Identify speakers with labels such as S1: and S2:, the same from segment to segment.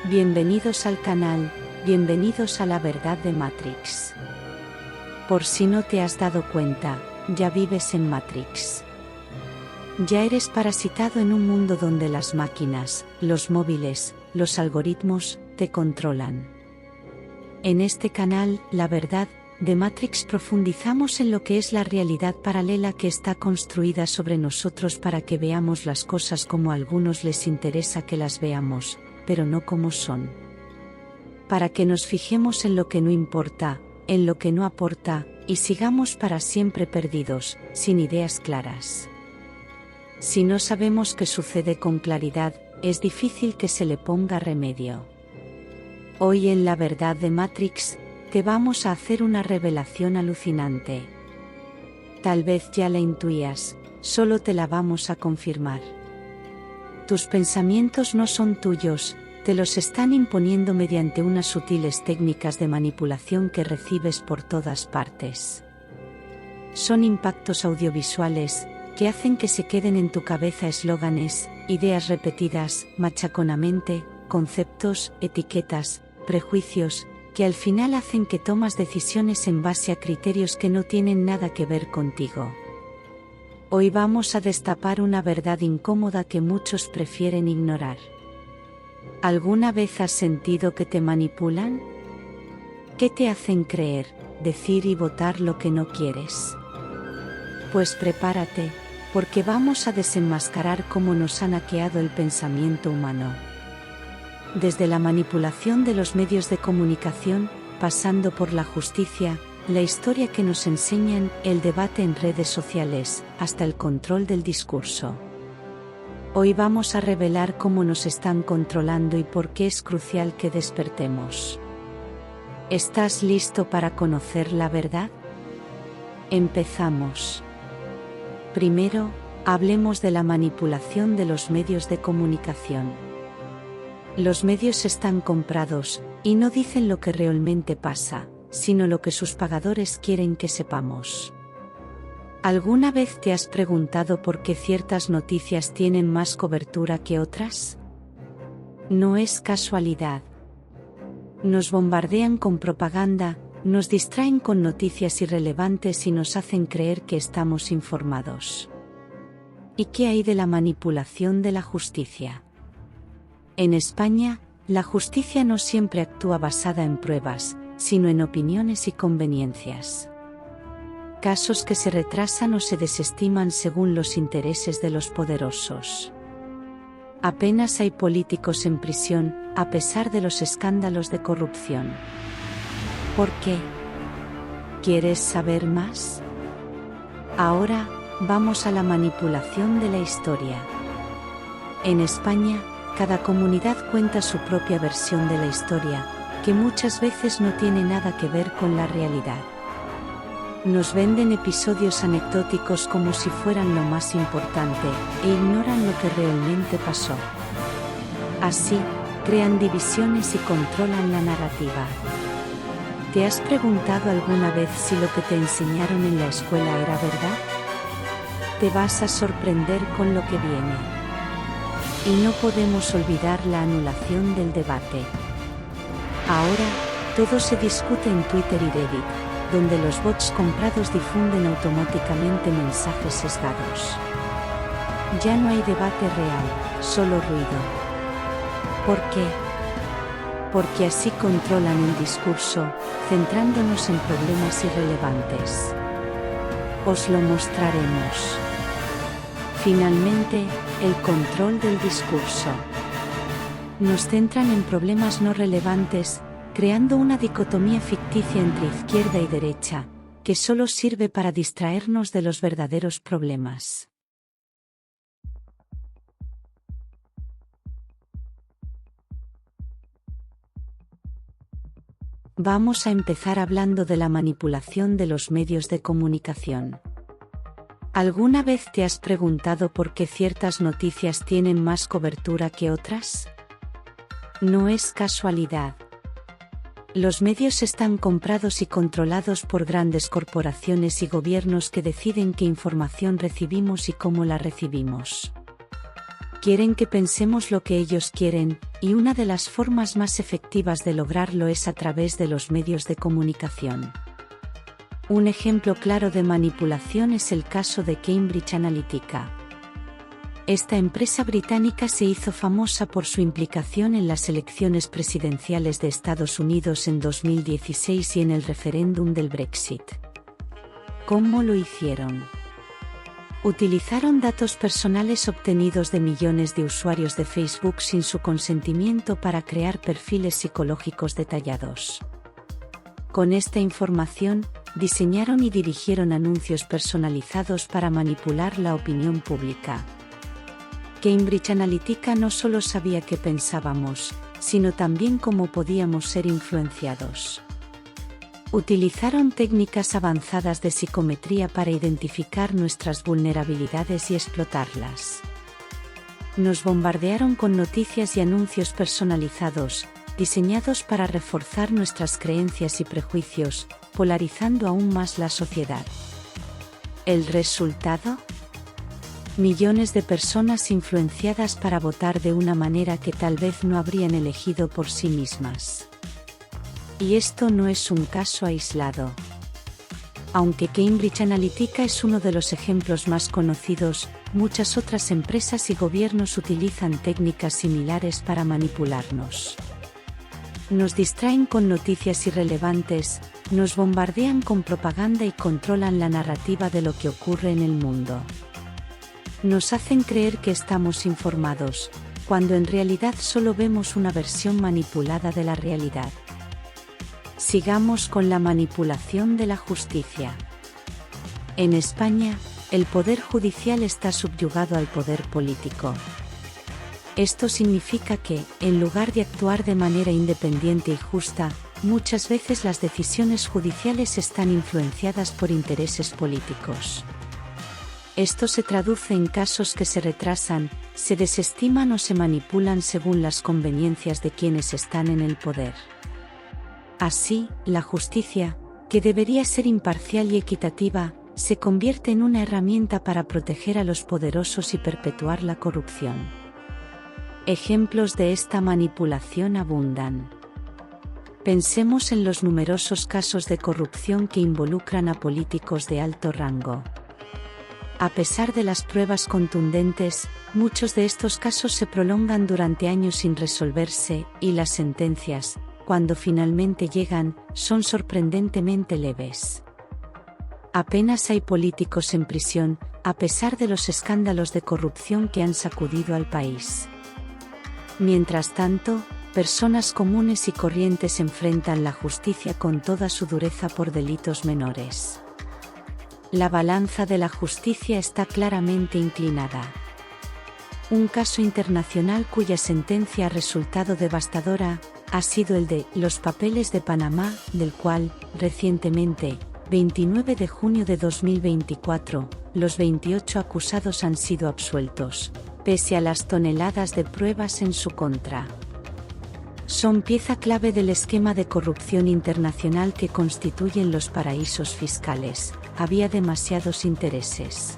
S1: Bienvenidos al canal, bienvenidos a la verdad de Matrix. Por si no te has dado cuenta, ya vives en Matrix. Ya eres parasitado en un mundo donde las máquinas, los móviles, los algoritmos, te controlan. En este canal, La Verdad de Matrix, profundizamos en lo que es la realidad paralela que está construida sobre nosotros para que veamos las cosas como a algunos les interesa que las veamos, pero no como son. Para que nos fijemos en lo que no importa, en lo que no aporta, y sigamos para siempre perdidos, sin ideas claras. Si no sabemos qué sucede con claridad, es difícil que se le ponga remedio. Hoy en La Verdad de Matrix, te vamos a hacer una revelación alucinante. Tal vez ya la intuías, solo te la vamos a confirmar. Tus pensamientos no son tuyos, te los están imponiendo mediante unas sutiles técnicas de manipulación que recibes por todas partes. Son impactos audiovisuales, que hacen que se queden en tu cabeza eslóganes, ideas repetidas, machaconamente, conceptos, etiquetas, prejuicios, que al final hacen que tomas decisiones en base a criterios que no tienen nada que ver contigo. Hoy vamos a destapar una verdad incómoda que muchos prefieren ignorar. ¿Alguna vez has sentido que te manipulan? ¿Qué te hacen creer, decir y votar lo que no quieres? Pues prepárate, porque vamos a desenmascarar cómo nos han hackeado el pensamiento humano. Desde la manipulación de los medios de comunicación, pasando por la justicia, la historia que nos enseñan, el debate en redes sociales, hasta el control del discurso. Hoy vamos a revelar cómo nos están controlando y por qué es crucial que despertemos. ¿Estás listo para conocer la verdad? Empezamos. Primero, hablemos de la manipulación de los medios de comunicación. Los medios están comprados, y no dicen lo que realmente pasa, sino lo que sus pagadores quieren que sepamos. ¿Alguna vez te has preguntado por qué ciertas noticias tienen más cobertura que otras? No es casualidad. Nos bombardean con propaganda, nos distraen con noticias irrelevantes y nos hacen creer que estamos informados. ¿Y qué hay de la manipulación de la justicia? En España, la justicia no siempre actúa basada en pruebas, sino en opiniones y conveniencias. Casos que se retrasan o se desestiman según los intereses de los poderosos. Apenas hay políticos en prisión, a pesar de los escándalos de corrupción. ¿Por qué? ¿Quieres saber más? Ahora, vamos a la manipulación de la historia. En España, cada comunidad cuenta su propia versión de la historia, que muchas veces no tiene nada que ver con la realidad. Nos venden episodios anecdóticos como si fueran lo más importante, e ignoran lo que realmente pasó. Así, crean divisiones y controlan la narrativa. ¿Te has preguntado alguna vez si lo que te enseñaron en la escuela era verdad? Te vas a sorprender con lo que viene. Y no podemos olvidar la anulación del debate. Ahora, todo se discute en Twitter y Reddit, donde los bots comprados difunden automáticamente mensajes sesgados. Ya no hay debate real, solo ruido. ¿Por qué? Porque así controlan el discurso, centrándonos en problemas irrelevantes. Os lo mostraremos. Finalmente, el control del discurso. Nos centran en problemas no relevantes, creando una dicotomía ficticia entre izquierda y derecha, que solo sirve para distraernos de los verdaderos problemas. Vamos a empezar hablando de la manipulación de los medios de comunicación. ¿Alguna vez te has preguntado por qué ciertas noticias tienen más cobertura que otras? No es casualidad. Los medios están comprados y controlados por grandes corporaciones y gobiernos que deciden qué información recibimos y cómo la recibimos. Quieren que pensemos lo que ellos quieren, y una de las formas más efectivas de lograrlo es a través de los medios de comunicación. Un ejemplo claro de manipulación es el caso de Cambridge Analytica. Esta empresa británica se hizo famosa por su implicación en las elecciones presidenciales de Estados Unidos en 2016 y en el referéndum del Brexit. ¿Cómo lo hicieron? Utilizaron datos personales obtenidos de millones de usuarios de Facebook sin su consentimiento para crear perfiles psicológicos detallados. Con esta información, diseñaron y dirigieron anuncios personalizados para manipular la opinión pública. Cambridge Analytica no solo sabía qué pensábamos, sino también cómo podíamos ser influenciados. Utilizaron técnicas avanzadas de psicometría para identificar nuestras vulnerabilidades y explotarlas. Nos bombardearon con noticias y anuncios personalizados, diseñados para reforzar nuestras creencias y prejuicios, polarizando aún más la sociedad. ¿El resultado? Millones de personas influenciadas para votar de una manera que tal vez no habrían elegido por sí mismas. Y esto no es un caso aislado. Aunque Cambridge Analytica es uno de los ejemplos más conocidos, muchas otras empresas y gobiernos utilizan técnicas similares para manipularnos. Nos distraen con noticias irrelevantes, nos bombardean con propaganda y controlan la narrativa de lo que ocurre en el mundo. Nos hacen creer que estamos informados, cuando en realidad solo vemos una versión manipulada de la realidad. Sigamos con la manipulación de la justicia. En España, el poder judicial está subyugado al poder político. Esto significa que, en lugar de actuar de manera independiente y justa, muchas veces las decisiones judiciales están influenciadas por intereses políticos. Esto se traduce en casos que se retrasan, se desestiman o se manipulan según las conveniencias de quienes están en el poder. Así, la justicia, que debería ser imparcial y equitativa, se convierte en una herramienta para proteger a los poderosos y perpetuar la corrupción. Ejemplos de esta manipulación abundan. Pensemos en los numerosos casos de corrupción que involucran a políticos de alto rango. A pesar de las pruebas contundentes, muchos de estos casos se prolongan durante años sin resolverse, y las sentencias, cuando finalmente llegan, son sorprendentemente leves. Apenas hay políticos en prisión, a pesar de los escándalos de corrupción que han sacudido al país. Mientras tanto, personas comunes y corrientes enfrentan la justicia con toda su dureza por delitos menores. La balanza de la justicia está claramente inclinada. Un caso internacional cuya sentencia ha resultado devastadora ha sido el de los papeles de Panamá, del cual, recientemente, 29 de junio de 2024, los 28 acusados han sido absueltos, pese a las toneladas de pruebas en su contra. Son pieza clave del esquema de corrupción internacional que constituyen los paraísos fiscales. Había demasiados intereses.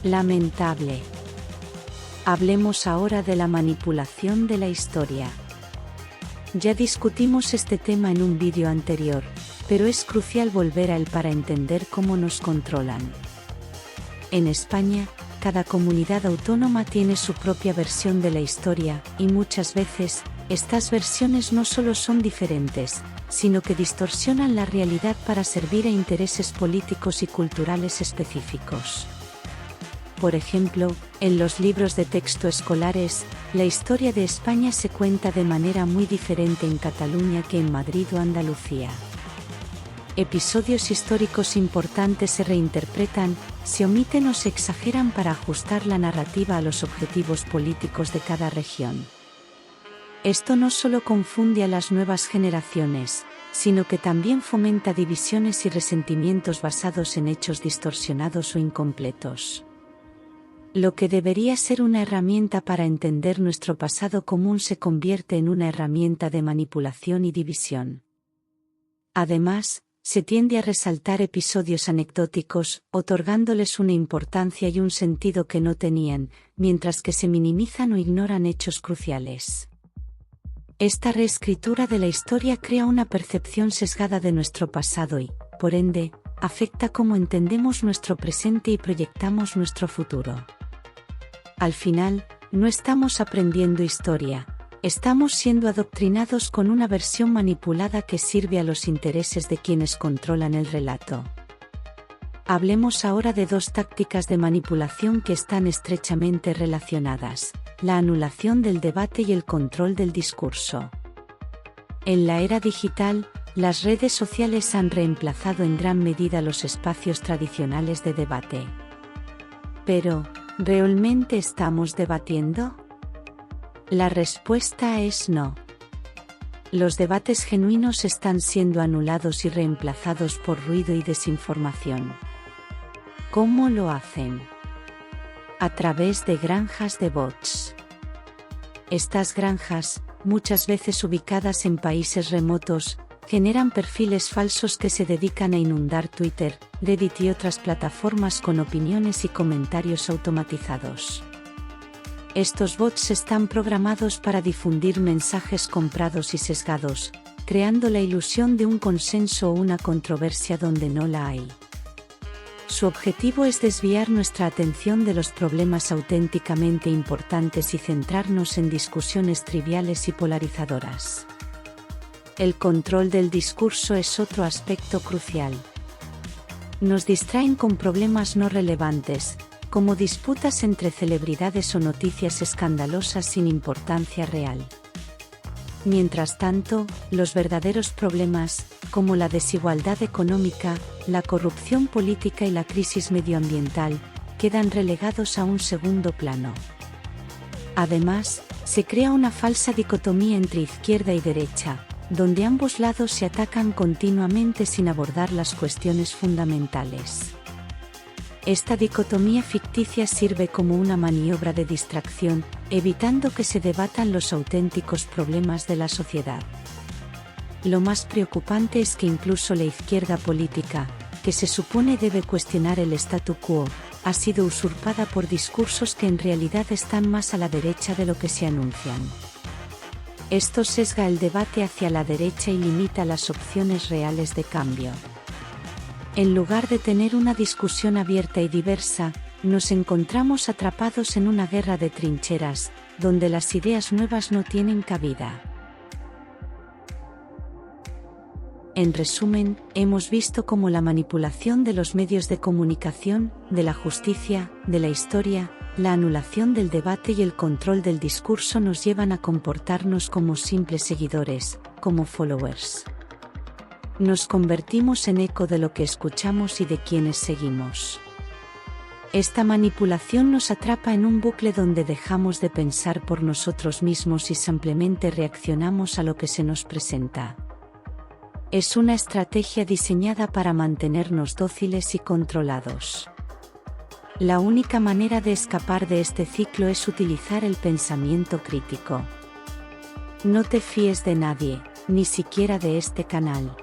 S1: Lamentable. Hablemos ahora de la manipulación de la historia. Ya discutimos este tema en un vídeo anterior, pero es crucial volver a él para entender cómo nos controlan. En España, cada comunidad autónoma tiene su propia versión de la historia, y muchas veces, estas versiones no solo son diferentes, sino que distorsionan la realidad para servir a intereses políticos y culturales específicos. Por ejemplo, en los libros de texto escolares, la historia de España se cuenta de manera muy diferente en Cataluña que en Madrid o Andalucía. Episodios históricos importantes se reinterpretan, se omiten o se exageran para ajustar la narrativa a los objetivos políticos de cada región. Esto no solo confunde a las nuevas generaciones, sino que también fomenta divisiones y resentimientos basados en hechos distorsionados o incompletos. Lo que debería ser una herramienta para entender nuestro pasado común se convierte en una herramienta de manipulación y división. Además, se tiende a resaltar episodios anecdóticos, otorgándoles una importancia y un sentido que no tenían, mientras que se minimizan o ignoran hechos cruciales. Esta reescritura de la historia crea una percepción sesgada de nuestro pasado y, por ende, afecta cómo entendemos nuestro presente y proyectamos nuestro futuro. Al final, no estamos aprendiendo historia, estamos siendo adoctrinados con una versión manipulada que sirve a los intereses de quienes controlan el relato. Hablemos ahora de dos tácticas de manipulación que están estrechamente relacionadas: la anulación del debate y el control del discurso. En la era digital, las redes sociales han reemplazado en gran medida los espacios tradicionales de debate. Pero, ¿realmente estamos debatiendo? La respuesta es no. Los debates genuinos están siendo anulados y reemplazados por ruido y desinformación. ¿Cómo lo hacen? A través de granjas de bots. Estas granjas, muchas veces ubicadas en países remotos, generan perfiles falsos que se dedican a inundar Twitter, Reddit y otras plataformas con opiniones y comentarios automatizados. Estos bots están programados para difundir mensajes comprados y sesgados, creando la ilusión de un consenso o una controversia donde no la hay. Su objetivo es desviar nuestra atención de los problemas auténticamente importantes y centrarnos en discusiones triviales y polarizadoras. El control del discurso es otro aspecto crucial. Nos distraen con problemas no relevantes, como disputas entre celebridades o noticias escandalosas sin importancia real. Mientras tanto, los verdaderos problemas, como la desigualdad económica, la corrupción política y la crisis medioambiental, quedan relegados a un segundo plano. Además, se crea una falsa dicotomía entre izquierda y derecha, donde ambos lados se atacan continuamente sin abordar las cuestiones fundamentales. Esta dicotomía ficticia sirve como una maniobra de distracción, evitando que se debatan los auténticos problemas de la sociedad. Lo más preocupante es que incluso la izquierda política, que se supone debe cuestionar el statu quo, ha sido usurpada por discursos que en realidad están más a la derecha de lo que se anuncian. Esto sesga el debate hacia la derecha y limita las opciones reales de cambio. En lugar de tener una discusión abierta y diversa, nos encontramos atrapados en una guerra de trincheras, donde las ideas nuevas no tienen cabida. En resumen, hemos visto cómo la manipulación de los medios de comunicación, de la justicia, de la historia, la anulación del debate y el control del discurso nos llevan a comportarnos como simples seguidores, como followers. Nos convertimos en eco de lo que escuchamos y de quienes seguimos. Esta manipulación nos atrapa en un bucle donde dejamos de pensar por nosotros mismos y simplemente reaccionamos a lo que se nos presenta. Es una estrategia diseñada para mantenernos dóciles y controlados. La única manera de escapar de este ciclo es utilizar el pensamiento crítico. No te fíes de nadie, ni siquiera de este canal.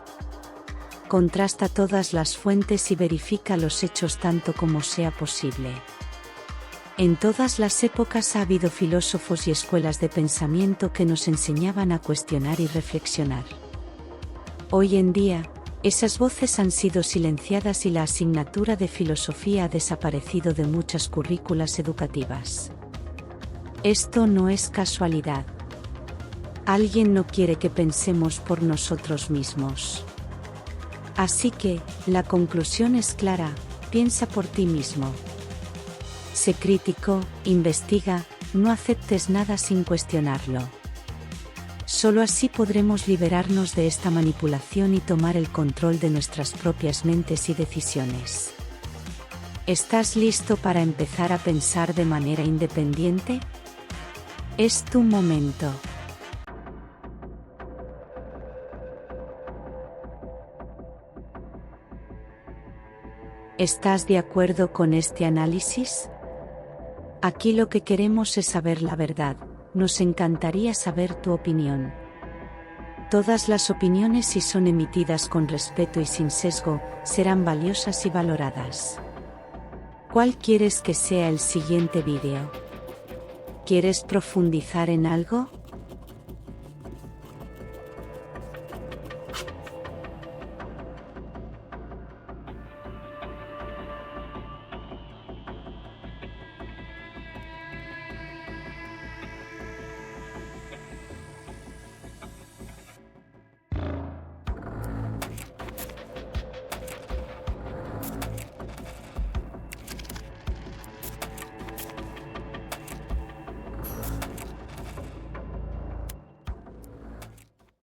S1: Contrasta todas las fuentes y verifica los hechos tanto como sea posible. En todas las épocas ha habido filósofos y escuelas de pensamiento que nos enseñaban a cuestionar y reflexionar. Hoy en día, esas voces han sido silenciadas y la asignatura de filosofía ha desaparecido de muchas currículas educativas. Esto no es casualidad. Alguien no quiere que pensemos por nosotros mismos. Así que, la conclusión es clara: piensa por ti mismo. Sé crítico, investiga, no aceptes nada sin cuestionarlo. Solo así podremos liberarnos de esta manipulación y tomar el control de nuestras propias mentes y decisiones. ¿Estás listo para empezar a pensar de manera independiente? Es tu momento. ¿Estás de acuerdo con este análisis? Aquí lo que queremos es saber la verdad. Nos encantaría saber tu opinión. Todas las opiniones, si son emitidas con respeto y sin sesgo, serán valiosas y valoradas. ¿Cuál quieres que sea el siguiente vídeo? ¿Quieres profundizar en algo?